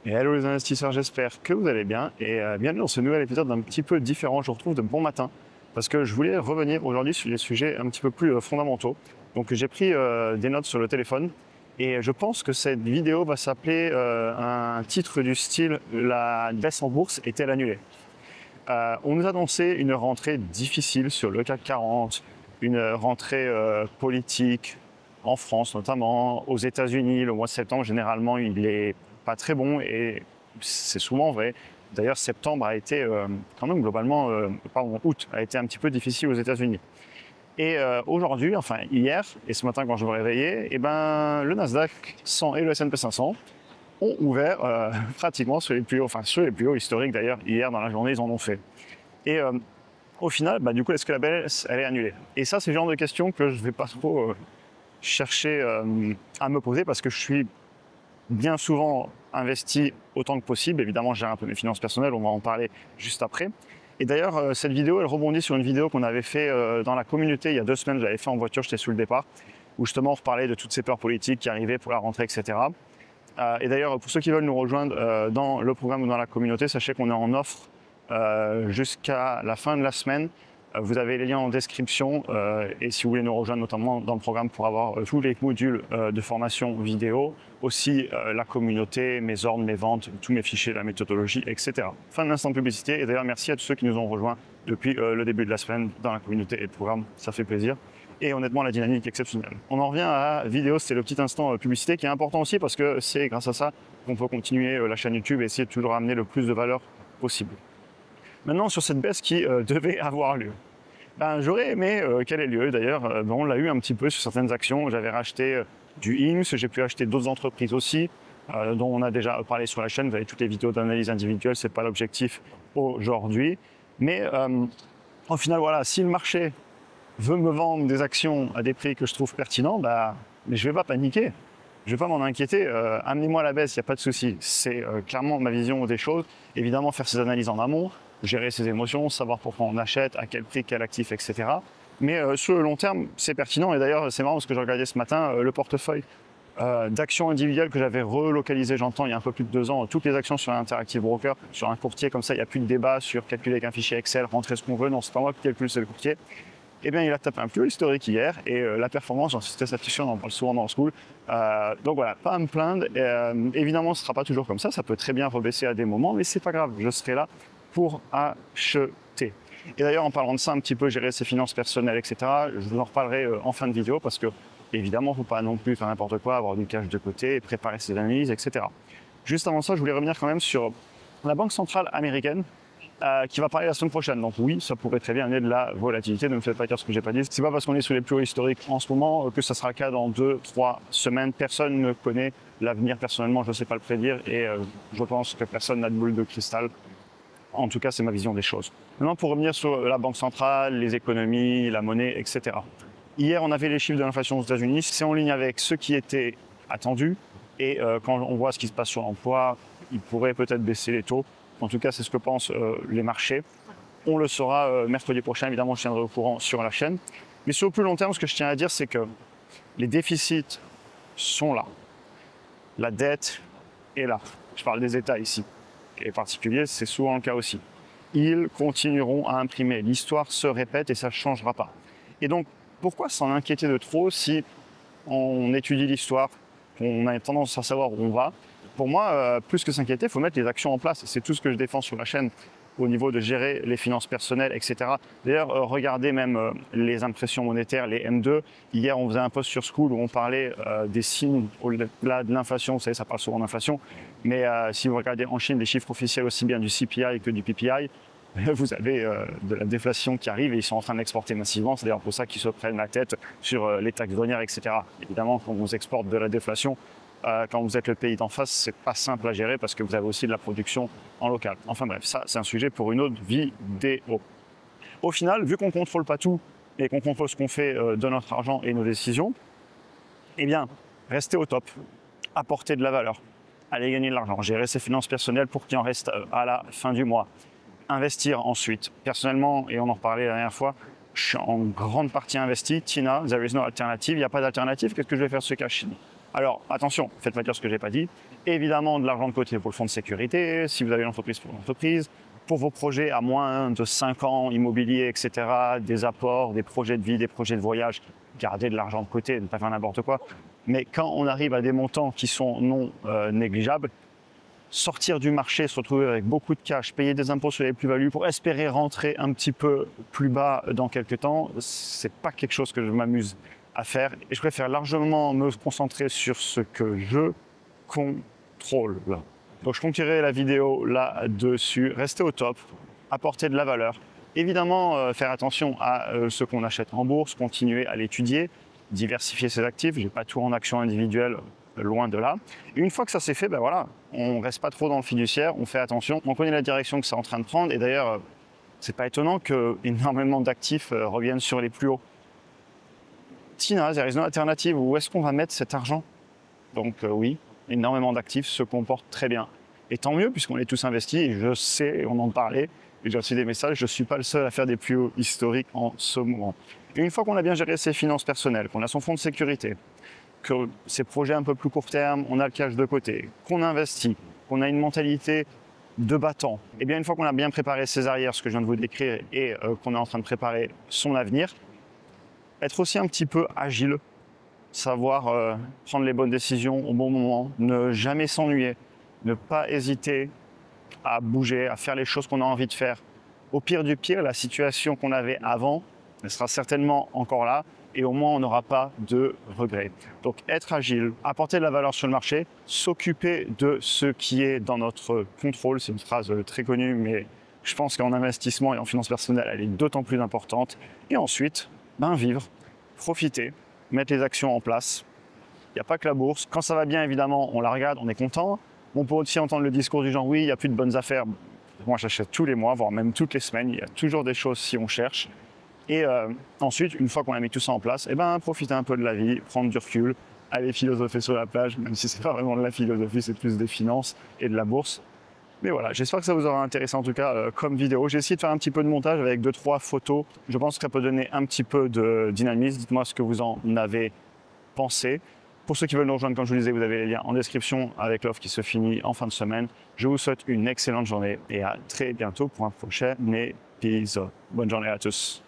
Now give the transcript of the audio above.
Et hello les investisseurs, j'espère que vous allez bien et bienvenue dans ce nouvel épisode d'un petit peu différent. Je vous retrouve de bon matin parce que je voulais revenir aujourd'hui sur des sujets un petit peu plus fondamentaux. Donc j'ai pris des notes sur le téléphone et je pense que cette vidéo va s'appeler un titre du style "La baisse en bourse est-elle annulée?". On nous annonçait une rentrée difficile sur le CAC 40, une rentrée politique en France notamment, aux États-Unis. Le mois de septembre, généralement, il est pas très bon et c'est souvent vrai. D'ailleurs, septembre a été quand même globalement, pardon, août a été un petit peu difficile aux États-Unis. Et aujourd'hui, enfin hier et ce matin quand je me réveillais, eh ben, le Nasdaq 100 et le S&P 500 ont ouvert pratiquement sur les plus hauts, enfin sur les plus hauts historiques d'ailleurs. Hier dans la journée, ils en ont fait. Et au final, bah, du coup, est-ce que la baisse elle est annulée? Et ça, c'est le genre de questions que je ne vais pas trop chercher à me poser parce que je suis bien souvent investi autant que possible. Évidemment, je gère un peu mes finances personnelles, on va en parler juste après. Et d'ailleurs, cette vidéo, elle rebondit sur une vidéo qu'on avait fait dans la communauté il y a 2 semaines. Je l'avais fait en voiture, j'étais sur le départ, où justement on reparlait de toutes ces peurs politiques qui arrivaient pour la rentrée, etc. Et d'ailleurs, pour ceux qui veulent nous rejoindre dans le programme ou dans la communauté, sachez qu'on est en offre jusqu'à la fin de la semaine. Vous avez les liens en description et si vous voulez nous rejoindre notamment dans le programme pour avoir tous les modules de formation vidéo, aussi la communauté, mes ordres, mes ventes, tous mes fichiers, la méthodologie, etc. Fin de l'instant de publicité et d'ailleurs merci à tous ceux qui nous ont rejoints depuis le début de la semaine dans la communauté et le programme, ça fait plaisir. Et honnêtement, la dynamique est exceptionnelle. On en revient à la vidéo, c'est le petit instant publicité qui est important aussi parce que c'est grâce à ça qu'on peut continuer la chaîne YouTube et essayer de toujours amener le plus de valeur possible. Maintenant, sur cette baisse qui devait avoir lieu, ben, j'aurais aimé qu'elle ait lieu. D'ailleurs, on l'a eu un petit peu sur certaines actions. J'avais racheté du IMS, j'ai pu acheter d'autres entreprises aussi, dont on a déjà parlé sur la chaîne. Vous avez toutes les vidéos d'analyse individuelle, ce n'est pas l'objectif aujourd'hui. Mais au final, voilà, si le marché veut me vendre des actions à des prix que je trouve pertinents, bah, mais je ne vais pas paniquer. Je ne vais pas m'en inquiéter. Amenez-moi à la baisse, il n'y a pas de souci. C'est clairement ma vision des choses. Évidemment, faire ces analyses en amont, gérer ses émotions, savoir pourquoi on achète, à quel prix, quel actif, etc. Mais sur le long terme, c'est pertinent. Et d'ailleurs, c'est marrant parce que j'ai regardé ce matin le portefeuille d'actions individuelles que j'avais relocalisé, j'entends, il y a un peu plus de 2 ans, toutes les actions sur un Interactive Broker, sur un courtier, comme ça, il n'y a plus de débat sur calculer avec un fichier Excel, rentrer ce qu'on veut. Non, c'est pas moi qui calcule, c'est le courtier. Eh bien, il a tapé un peu historique hier et la performance, j'en suis très satisfait, on en parle souvent dans le school. Donc voilà, pas à me plaindre. Évidemment, ce ne sera pas toujours comme ça peut très bien rebaisser à des moments, mais c'est pas grave, je serai là pour acheter. Et d'ailleurs, en parlant de ça un petit peu, gérer ses finances personnelles, etc., je vous en reparlerai en fin de vidéo parce que, évidemment, il ne faut pas non plus faire n'importe quoi, avoir du cash de côté, préparer ses analyses, etc. Juste avant ça, je voulais revenir quand même sur la Banque centrale américaine qui va parler la semaine prochaine. Donc oui, ça pourrait très bien amener de la volatilité. Ne me faites pas dire ce que j'ai pas dit. C'est pas parce qu'on est sur les plus hauts historiques en ce moment que ça sera le cas dans 2-3 semaines. Personne ne connaît l'avenir. Personnellement, je ne sais pas le prédire et je pense que personne n'a de boule de cristal. En tout cas, c'est ma vision des choses. Maintenant, pour revenir sur la Banque centrale, les économies, la monnaie, etc. Hier, on avait les chiffres de l'inflation aux États-Unis. C'est en ligne avec ce qui était attendu. Et quand on voit ce qui se passe sur l'emploi, il pourrait peut-être baisser les taux. En tout cas, c'est ce que pensent les marchés. On le saura mercredi prochain. Évidemment, je tiendrai au courant sur la chaîne. Mais sur le plus long terme, ce que je tiens à dire, c'est que les déficits sont là. La dette est là. Je parle des États ici. Et en particulier, c'est souvent le cas aussi. Ils continueront à imprimer. L'histoire se répète et ça ne changera pas. Et donc, pourquoi s'en inquiéter de trop si on étudie l'histoire, on a tendance à savoir où on va? Pour moi, plus que s'inquiéter, il faut mettre les actions en place. C'est tout ce que je défends sur la chaîne au niveau de gérer les finances personnelles, etc. D'ailleurs, regardez même les impressions monétaires, les M2. Hier, on faisait un post sur School où on parlait des signes au-delà de l'inflation. Vous savez, ça parle souvent d'inflation. Mais si vous regardez en Chine les chiffres officiels aussi bien du CPI que du PPI, vous avez de la déflation qui arrive et ils sont en train d'exporter massivement. C'est d'ailleurs pour ça qu'ils se prennent la tête sur les taxes douanières, etc. Évidemment, quand on exporte de la déflation, quand vous êtes le pays d'en face, c'est pas simple à gérer parce que vous avez aussi de la production en local. Enfin bref, ça c'est un sujet pour une autre vidéo. Au final, vu qu'on ne contrôle pas tout et qu'on contrôle ce qu'on fait de notre argent et nos décisions, eh bien, restez au top, apportez de la valeur, allez gagner de l'argent, gérer ses finances personnelles pour qu'il en reste à la fin du mois. Investir ensuite. Personnellement, et on en reparlait la dernière fois, je suis en grande partie investi. Tina, there is no alternative. Il n'y a pas d'alternative. Qu'est-ce que je vais faire ce cash? Alors attention, faites-moi dire ce que je n'ai pas dit. Évidemment, de l'argent de côté pour le fonds de sécurité, si vous avez une entreprise pour l'entreprise, pour vos projets à moins de 5 ans, immobilier, etc., des apports, des projets de vie, des projets de voyage, gardez de l'argent de côté, ne pas faire n'importe quoi. Mais quand on arrive à des montants qui sont non négligeables, sortir du marché, se retrouver avec beaucoup de cash, payer des impôts sur les plus-values pour espérer rentrer un petit peu plus bas dans quelques temps, c'est pas quelque chose que je m'amuse à faire. Et je préfère largement me concentrer sur ce que je contrôle. Donc je conclurai la vidéo là-dessus. Restez au top, apportez de la valeur. Évidemment, faire attention à ce qu'on achète en bourse, continuer à l'étudier, diversifier ses actifs. Je n'ai pas tout en actions individuelles, loin de là. Et une fois que ça s'est fait, ben voilà, on ne reste pas trop dans le fiduciaire, on fait attention, on connaît la direction que c'est en train de prendre. Et d'ailleurs, c'est pas étonnant que énormément d'actifs reviennent sur les plus hauts. Tina, there is no alternative. Où est-ce qu'on va mettre cet argent? Donc oui, énormément d'actifs se comportent très bien. Et tant mieux, puisqu'on est tous investis, et je sais, on en parlait, et j'ai reçu des messages, je ne suis pas le seul à faire des plus hauts historiques en ce moment. Et une fois qu'on a bien géré ses finances personnelles, qu'on a son fonds de sécurité, que ces projets un peu plus court terme, on a le cash de côté, qu'on investit, qu'on a une mentalité de battant, et bien une fois qu'on a bien préparé ses arrières, ce que je viens de vous décrire, et qu'on est en train de préparer son avenir, être aussi un petit peu agile, savoir prendre les bonnes décisions au bon moment, ne jamais s'ennuyer, ne pas hésiter à bouger, à faire les choses qu'on a envie de faire. Au pire du pire, la situation qu'on avait avant, elle sera certainement encore là et au moins on n'aura pas de regrets. Donc être agile, apporter de la valeur sur le marché, s'occuper de ce qui est dans notre contrôle, c'est une phrase très connue mais je pense qu'en investissement et en finance personnelle, elle est d'autant plus importante. Et ensuite, vivre, profiter, mettre les actions en place. Il n'y a pas que la bourse. Quand ça va bien, évidemment, on la regarde, on est content. On peut aussi entendre le discours du genre, oui, il n'y a plus de bonnes affaires. Moi, j'achète tous les mois, voire même toutes les semaines. Il y a toujours des choses si on cherche. Et ensuite, une fois qu'on a mis tout ça en place, profiter un peu de la vie, prendre du recul, aller philosopher sur la plage, même si ce n'est pas vraiment de la philosophie, c'est plus des finances et de la bourse. Mais voilà, j'espère que ça vous aura intéressé en tout cas comme vidéo. J'ai essayé de faire un petit peu de montage avec 2-3 photos. Je pense que ça peut donner un petit peu de dynamisme. Dites-moi ce que vous en avez pensé. Pour ceux qui veulent nous rejoindre, comme je vous le disais, vous avez les liens en description avec l'offre qui se finit en fin de semaine. Je vous souhaite une excellente journée et à très bientôt pour un prochain épisode. Bonne journée à tous.